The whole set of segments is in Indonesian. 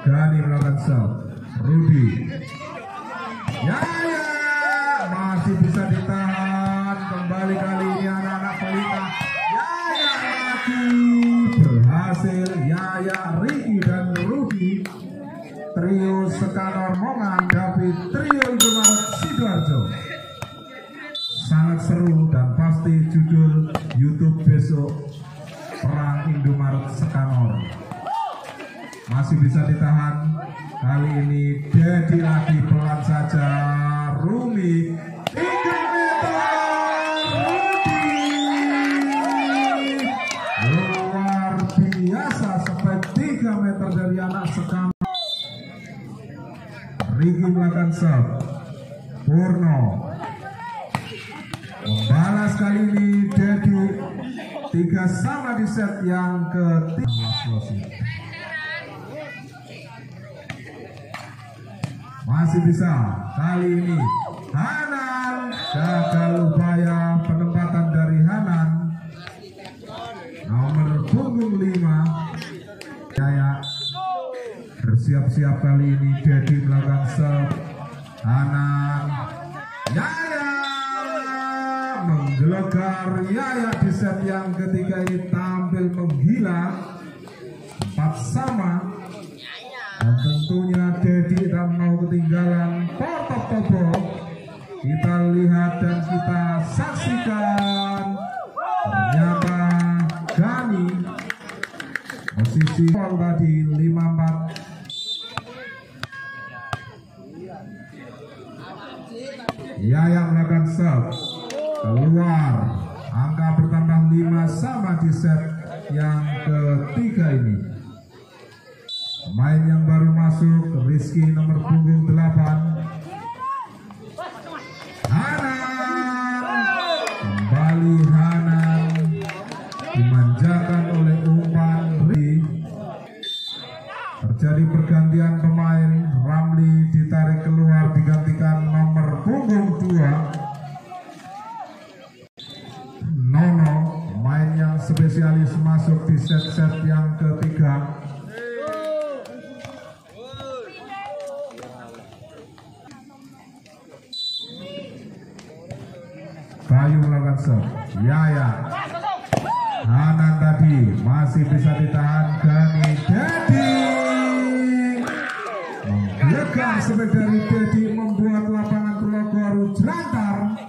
Gani melakukan serve. Rudi. Ya, masih bisa ditahan. Kembali kali ini anak-anak pelita. Yaya lagi berhasil. Yaya, Ricky dan Rudi. Trio Sekanor Mongan, David, trio Indomaret Sidoarjo. Sangat seru dan pasti judul YouTube besok Perang Indomaret Sekanor. Masih bisa ditahan. Kali ini Dedi lagi pelan saja. Rumi 3 meter. Rudi luar biasa sampai 3 meter dari anak Sekanor. Ricky melakukan serve. Purno membalas kali ini. Dedi 3 sama di set yang ketiga. Masih bisa kali ini Hanan, gagal upaya penempatan dari Hanan. Nomor punggung 5 Yaya bersiap-siap kali ini. Dedi melakukan serve. Hanan, Yaya menggelegar. Yaya di set yang ketiga ini tampil menggila 4 sama. Dan tentunya Dedi tidak mau ketinggalan Portok Tobo. Kita lihat dan kita saksikan. Ternyata Gani posisi gol tadi 5-4. Yaya melakukan serve keluar. Angka bertambah 5 sama di set yang ketiga ini. Pemain yang baru masuk Rizky nomor punggung 8. Hanan, kembali Hanan dimanjakan oleh umpan. Terjadi pergantian pemain. Ramli ditarik keluar digantikan nomor punggung 2 Nono, pemain yang spesialis masuk di set-set yang ketiga. Bayu melakukan serve. Yaya, Hanan tadi masih bisa ditahan. Gani, Dedi menggelegar sebagai dari Dedi membuat lapangan Pulau Garu jelantar.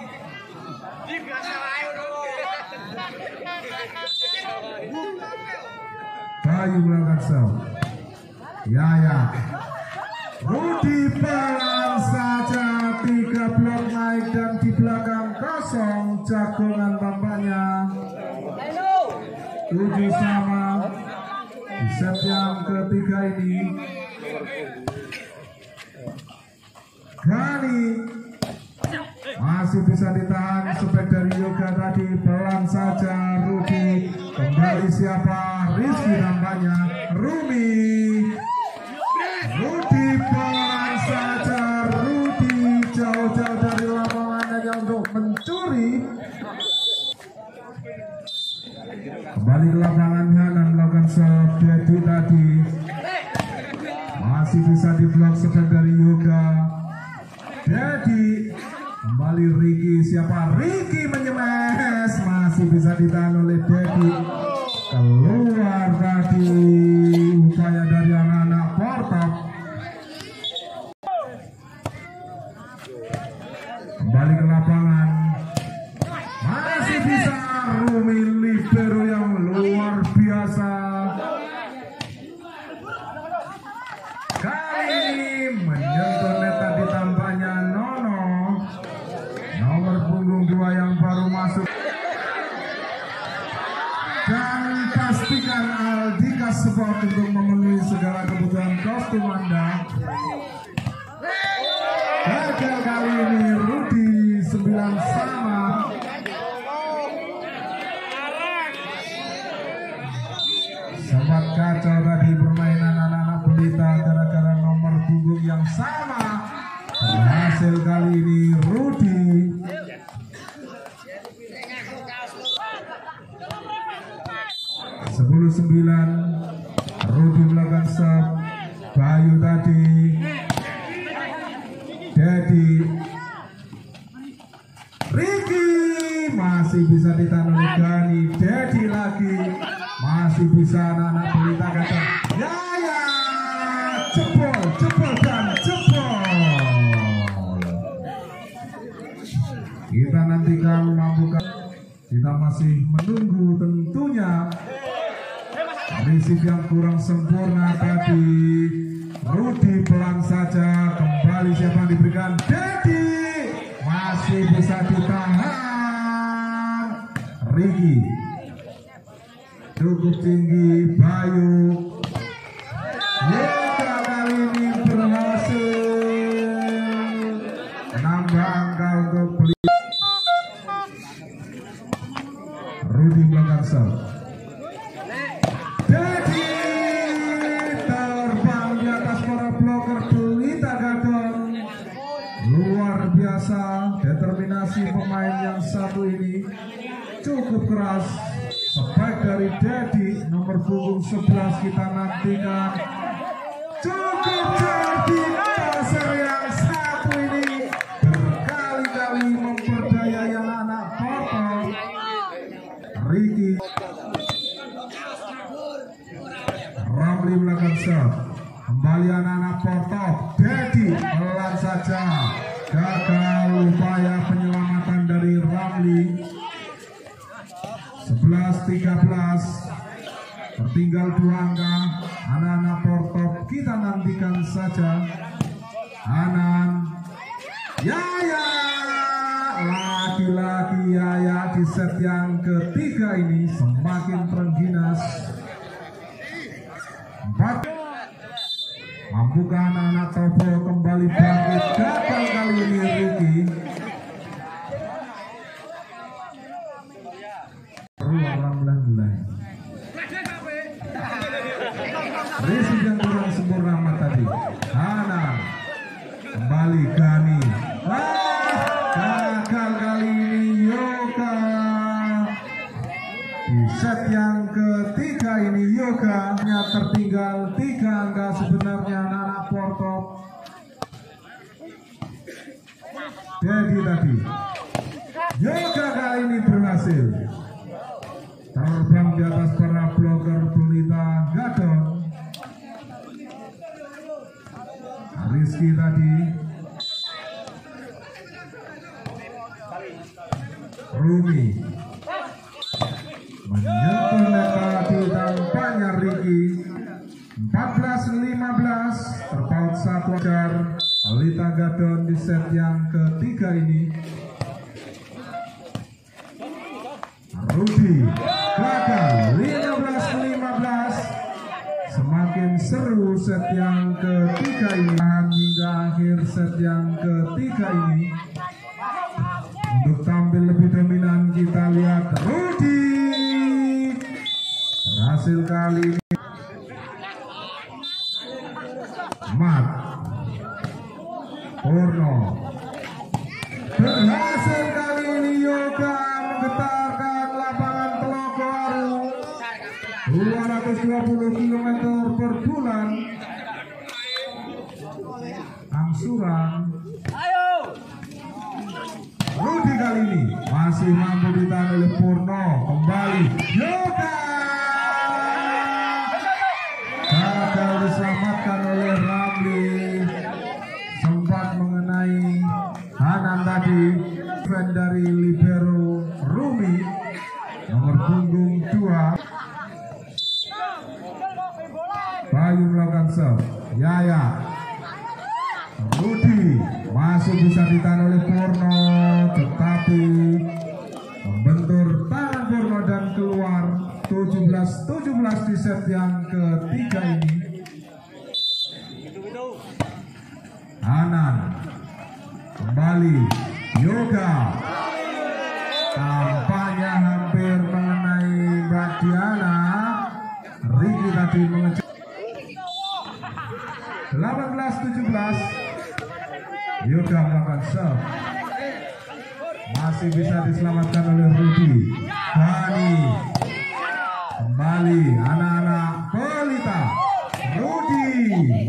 Bayu melakukan serve. Yaya, Rudi pelan saja. 3 blok naik dan di belakang kosong jagongan tampaknya. 7 sama di set yang ketiga ini. Gani masih bisa ditahan. Supek dari Yoga tadi pelan saja. Rudi kembali siapa? Rizky tampaknya. Rumi, Rudi pelan saja. Rudi jauh-jauh dari lapangannya untuk mencuri. Kembali ke lapangan. Hanan melakukan serve. Dedi tadi masih bisa diblok sepak dari Yoga. Dedi kembali. Ricky siapa? Ricky menyemes. Masih bisa ditahan oleh Dedi. Keluar tadi upaya dari anak-anak Portok. Kembali ke lapangan. Masih bisa Rumi, libero yang luar biasa. Kali ini menyentuh net tadi tampaknya Nono, nomor punggung 2 yang baru masuk. Dan pastikan Aldika Sport untuk memenuhi segala kebutuhan kostum Anda. Gagal kali ini Rudi 9 sama. Sempat kacau tadi permainan anak-anak pelita gara-gara nomor punggung yang sama. Berhasil kali ini Rudi. 10-9. Rudi melakukan serve. Bayu tadi, Dedi, Ricky masih bisa ditahan oleh Gani. Dedi lagi masih bisa anak-anak Pelita Gadon. Yaya jebol dan jebol. Kita nantikan mampukah. Kita masih menunggu tentunya. Risik yang kurang sempurna tadi. Rudi pelan saja. Kembali siapa yang diberikan? Dedi masih bisa ditahan. Ricky cukup tinggi. Bayu Yoga kali ini berhasil menambah angka untuk Pelita. Rudi melakukan serve. Dedi terbang di atas para bloker Pelita Gadon. Luar biasa determinasi pemain yang satu ini, cukup keras. Spike dari Dedi nomor punggung 11 kita nantikan. Cukup jadi pasar yang satu ini berkali-kali memperdaya yang anak Porto. Ricky Ramli melakukan serve. Kembali anak-anak Porto. Dedi pelan saja. Gagal upaya penyelamatan dari Ramli. 11-13. Tertinggal 2 angka. Anak-anak Porto kita nantikan saja. Anan Yaya lagi-lagi Yaya di set yang ketiga ini semakin terengginas. 4. Mampukah anak-anak Topo kembali bangkit? Gagal kali ini Ricky. Orang bulan-bulan. Risik yang kurang sempurna amat tadi. Hana kembali Gani. Gagal kali ini Yoga. Di set yang ketiga ini Yoga hanya tertinggal 3 angka sebenarnya anak-anak Porto. Dedi tadi. Yoga kali ini berhasil terbang di atas para bloker Pelita Gadon. Rizky tadi. Rumi menyentuh neta di tampaknya Ricky. 14-15 terpaut 1 ajar Pelita Gadon di set yang ketiga ini. Rudi gagal 15-15. Semakin seru set yang ketiga ini hingga akhir set yang ketiga ini. Untuk tampil lebih dominan kita lihat Rudi berhasil kali ini. Mat Purno berhasil kali ini. Yoga menggetarkan lapangan Telogoaru 220 km per bulan. Angsuran Rudi kali ini masih mampu ditahan oleh Purno. Kembali Yoga gagal diselamatkan oleh Ramli. Sempat mengenai Hanan tadi. Fan dari libero Rumi nomor punggung 2. Bayu melakukan serve. Yaya Rudi masih bisa ditahan oleh Purno, tetapi membentur tangan Purno dan keluar. 17-17 di set yang ketiga ini. Hanan kembali Yoga tampaknya hampir mengenai Mbak Diana. Ricky tadi mengejar. 18-17. Yoga melakukan serve. Masih bisa diselamatkan oleh Rudi. Gani kembali anak-anak Pelita. Rudi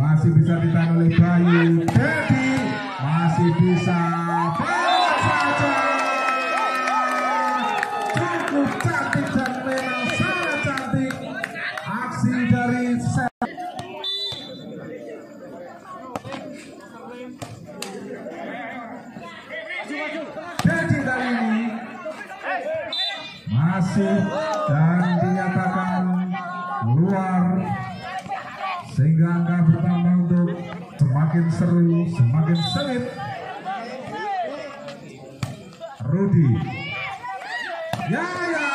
masih bisa ditahan oleh Bayu. Dedi masih bisa balas saja. Cukup cantik dan memang sangat cantik aksi dari Dedi kali ini masih dan dinyatakan keluar, sehingga angka bertambah untuk semakin seru, semakin sengit. Rudi Yaya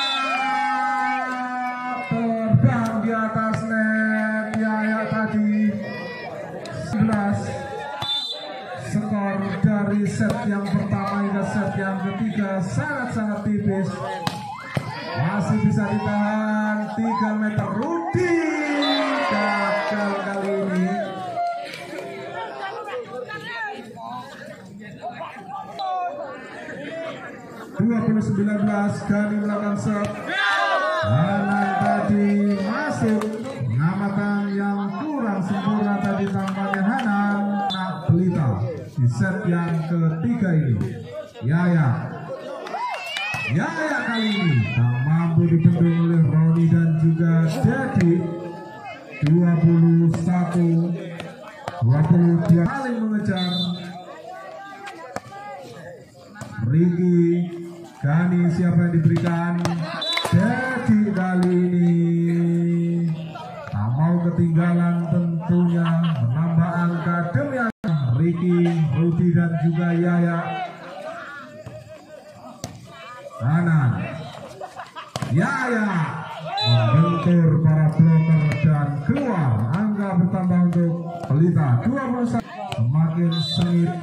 terbang di atas net. Yaya tadi 11 skor dari set yang pertama hingga set yang ketiga sangat-sangat tipis. Masih bisa ditahan 3 meter. Rudi gagal kali ini. Gani melakukan serve. Hanan tadi masuk. Pengamatan yang kurang sempurna tadi tampaknya Hanan. Pelita di set yang ketiga ini. Yaya kali ini tak mampu dibendung oleh Roni dan juga Dedi. 21-22 saling mengejar. Ricky Gani siapa yang diberikan? Dedi kali ini tak mau ketinggalan, tentunya menambah angka demi angka. Ricky, Rudi dan juga Yaya. Kanan Yaya membentur para bloker dan keluar. Angka bertambah untuk Pelita 21. Semakin sengit.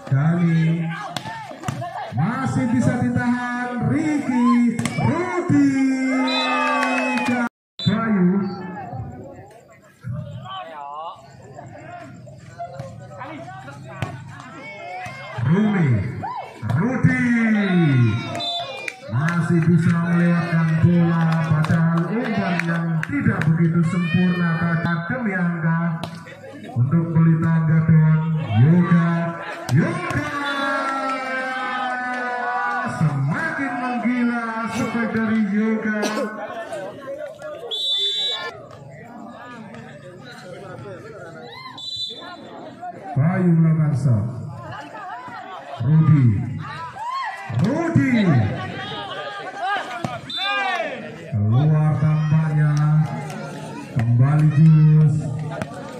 Gani masih bisa ditahan. Ricky, Rudi, Bayu. Rudi masih bisa melewatkan bola, padahal umpan yang tidak begitu sempurna. Demi angka untuk Pelita Gadon. Yoga semakin menggila sepak dari Yoga. Bayu melakukan serve. Rudi keluar tampaknya. Kembali jurus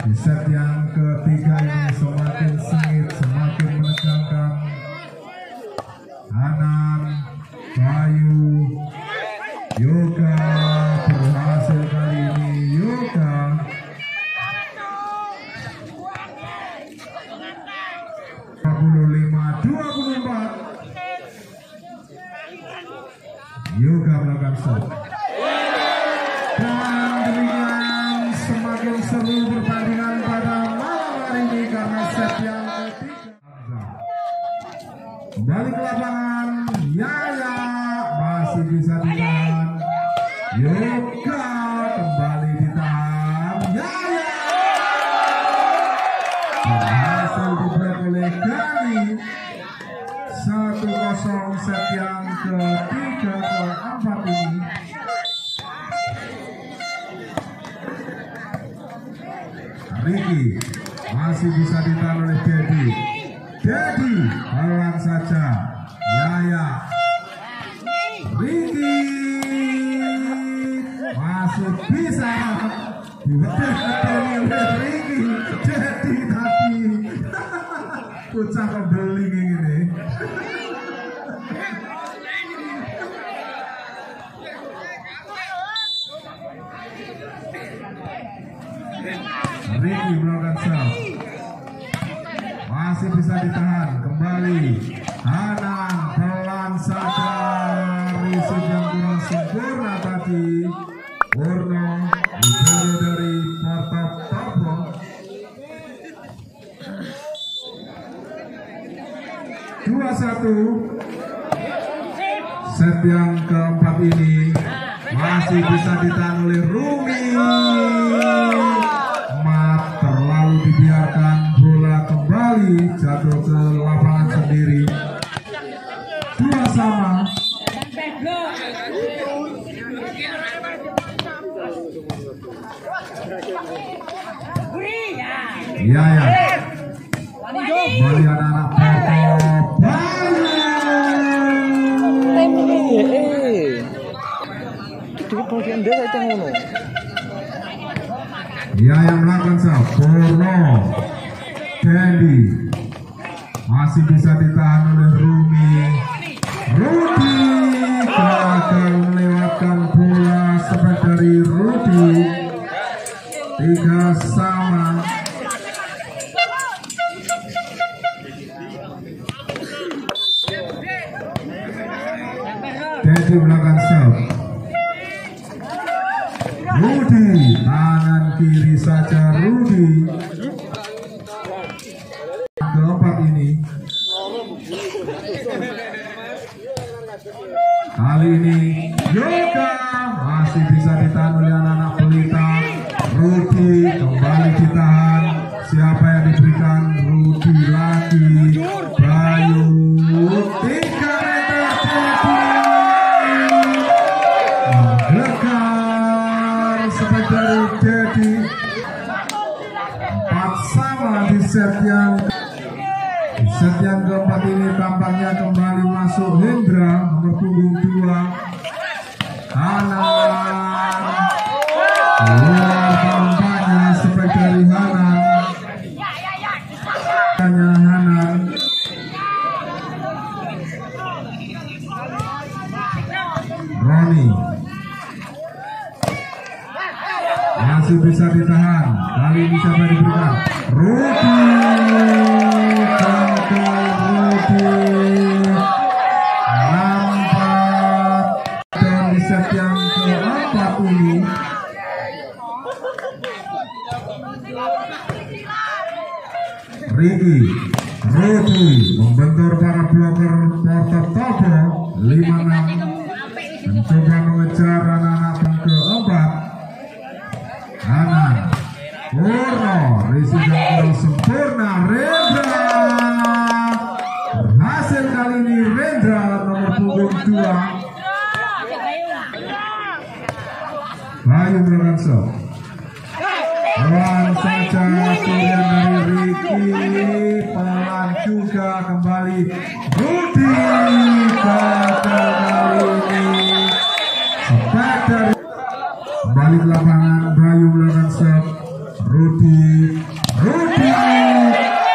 di set yang ketiga ini. Semakin sengit, semakin menegangkan. Hanan, Bayu, Yoga berhasil kali ini. Yoga Yoga melakukan serve. Dan demikian semakin seru pertandingan pada malam hari ini karena set yang ketiga. Kembali ke lapangan. Yaya masih bisa ditahan. Yoga kembali ditahan. Yaya berhasil dibreak oleh Gani. 1-0 set yang ketiga keempat ini. Ricky masih bisa ditahan oleh Dedi pelan saja. Yaya, Ricky masuk bisa dibetul oleh Ricky. Dedi tadi bocah kebeling ini. Ricky melakukan serve. Masih bisa ditahan. Kembali Hanan pelan saja. Receive yang kurang sempurna tadi. Purno diberi dari Porto Topo. Set yang keempat ini masih bisa ditahan oleh Rumi. Mat terlalu dibiarkan, bola kembali jatuh ke lapangan sendiri. 2 sama. Iya ya. Kembali anak-anak Iya yang melakukan Purno Dendi masih bisa ditahan oleh Rumi. Rudi gagal melewatkan bola sebab dari Rudi. 3 sama. Dendi melakukan serve. Rudi tangan kiri saja Rudi. Keempat ini. Kali ini Yoga masih bisa ditahan oleh anak-anak Pelita. Rudi kembali ditahan. Siapa yang diberikan? Rudi lagi. Bayu 3 meter. Menggelegar sebagai dari Dedi. 4 sama di set yang keempat ini. Tampaknya kembali masuk Hendra nomor punggung 2. Hanan keluar tampaknya sebagai dari Hanan. Hanan Roni masih bisa ditahan. Kali ini siapa diberikan? Rudi. Nampak dan di set yang keempat ini. Riki Rudi membentur para bloker Porto Tobo 5-6. Mencoba mengejar anak-anak yang keempat. Hanan Purno Risi yang sempurna. Rendra berhasil kali ini. Rendra nomor punggung 2. Bayu Meranso pelan saja kurian dari Riki. Pelan juga kembali Rudi. Gagal kali ini. Sebab dari kembali ke lapangan. Bayu melakukan serve. Rudi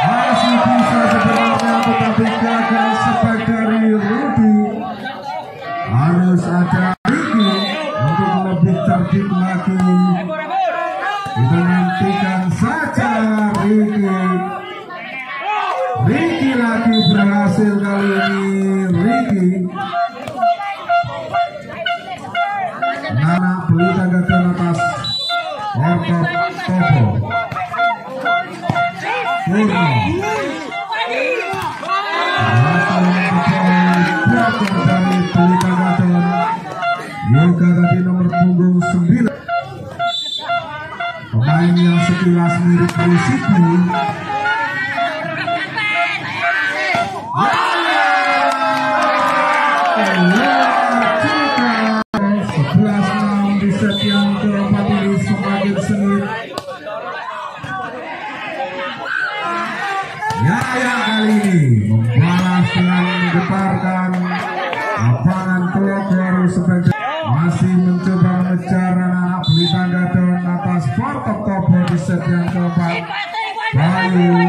masih bisa sebenarnya, tetapi gagal sebab dari Rudi. Harus ada Riki untuk lebih tertib lagi. Kita nantikan saja Riki lagi berhasil kali ini. Riki Nana Pelita gagal atas Porto Tobo. Purno dari Pelita gagal. Yoga tadi nomor punggung 9. Pemain yang sekilas mirip Risiki. Set yang keempat ini semakin sengit. Yaya kali ini membalas dengan menggetarkan lapangan Telogor sebagai masih mencoba mengejar anak Pelita Gadon atas Porto Tobo di set yang keempat. Bayu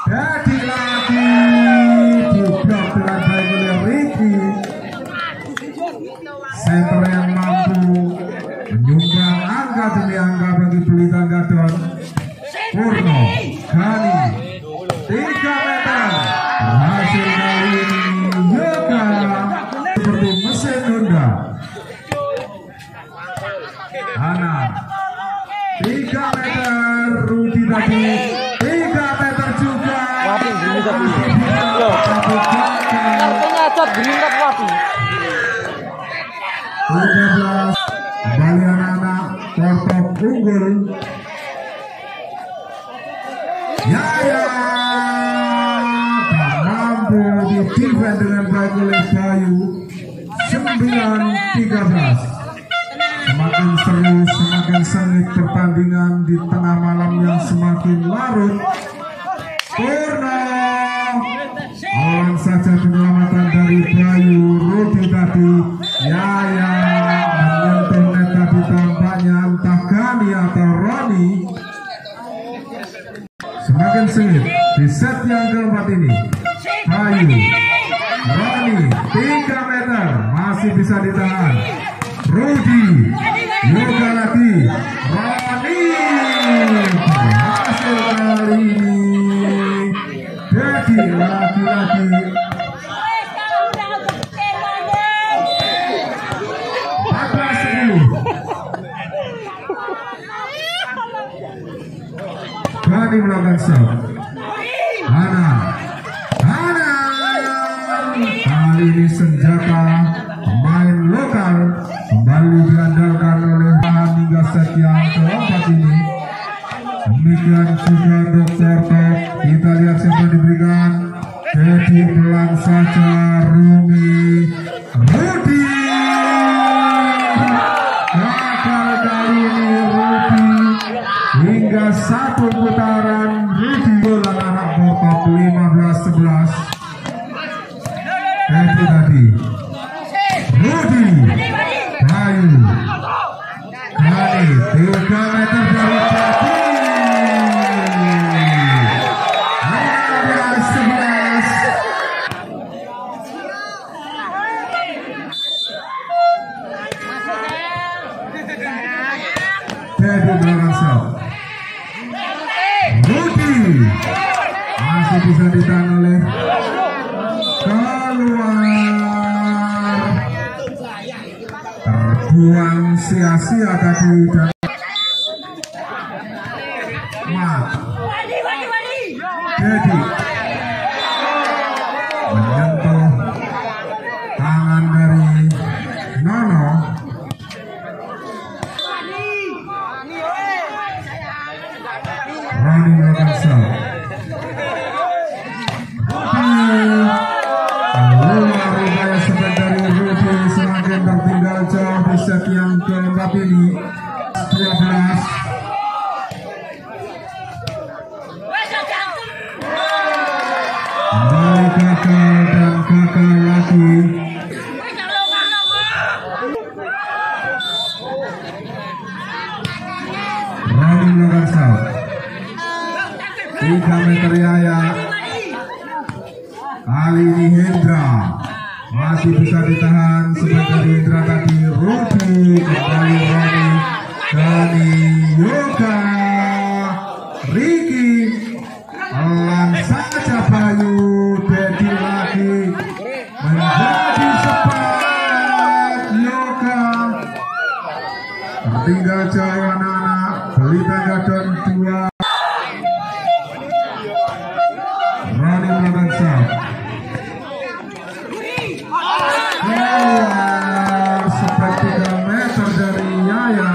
Dedi lagi diblok dengan baik oleh Riki. Center yang mampu menyumbang angka demi angka bagi Pelita Gadon. Purno Gani 3 meter berhasil kali ini. Yoga seperti mesin Honda. Hanan 3 meter. Rudi tadi 3 meter juga. Artinya cat beringkat wapi. 13. Kembali anak-anak Portok unggul. Yaya tak mampu di defend dengan baik oleh Bayu. 9-13. Semakin seru, semakin sengit pertandingan di tengah malam yang semakin larut. Purno awan saja penyelamatan dari Bayu. Rudi tadi Yaya menyentuh net tadi, tampaknya entah Gani atau Roni. Semakin sengit di set yang keempat ini. Bayu, Roni 3 meter masih bisa ditahan. Rudi, yoga lagi, Roni berhasil kali ini. Jadi lagi-lagi Gani melakukan shot. Hanan kali ini senjata pemain lokal kembali diandalkan oleh Hanan hingga set yang keempat ini. Demikian juga Dr. Top. Kita lihat siapa diberikan. Jadi pelan saja Rumi. Rudi gagal kali ini. Rudi hingga 1 putaran. Rudi bola anak Portok 15-11. Jadi tadi Rudi Bayu Gani 3 meter dari Jadi 15-11. Jadi belakang shot. Rudi masih bisa ditahan oleh keluar, terbuang sia-sia tadi dan Jadi menyentuh tangan dari Nono. Roni melakukan shot. Keluar upaya sebat dari Rudi, semakin tertinggal jauh di set yang keempat ini. 12. Kembali gagal dan gagal lagi. Roni melakukan shot. 3 meter Yaya. Kali ini Hendra masih bisa ditahan sebagai Hendra tadi. Rudi kembali Roni. Gani, Yoga, Ricky, pelan saja Bayu. Dedi lagi menjadi cepat. Yoga tertinggal jauh anak-anak. Pelita Gadon 2. Roni melakukan shot. Keluar seperti 3 meter dari Yaya.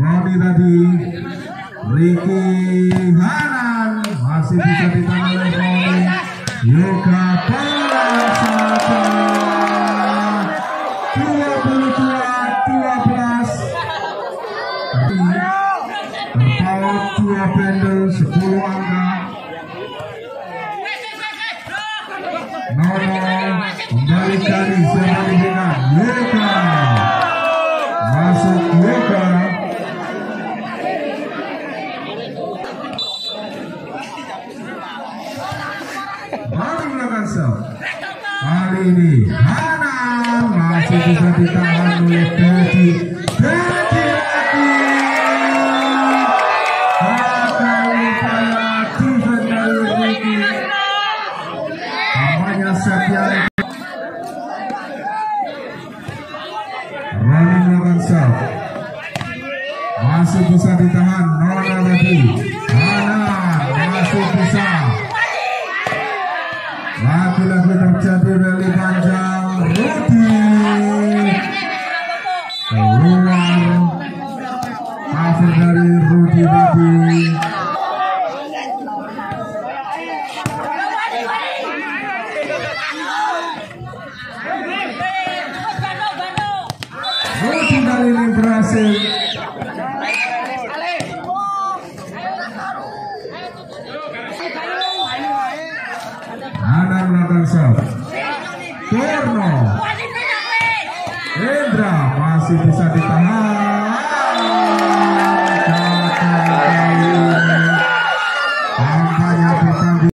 Roni tadi, Ricky Hanan masih bisa ditahan oleh Roni. Yoga pelan saja. 22-12. Terpaut 2 bendel 10 angka. Nono kembali Gani, siapa diberikan? Yoga masuk. Yoga baru melakukan shot. Kali ini Hanan masih bisa ditahan oleh Dedi. Dedi lagi gagal upaya defend dari Ricky. Tampaknya set yang Roni melakukan shot. Masih bisa ditahan. Nono tadi. Hanan masih bisa. Lagi-lagi depan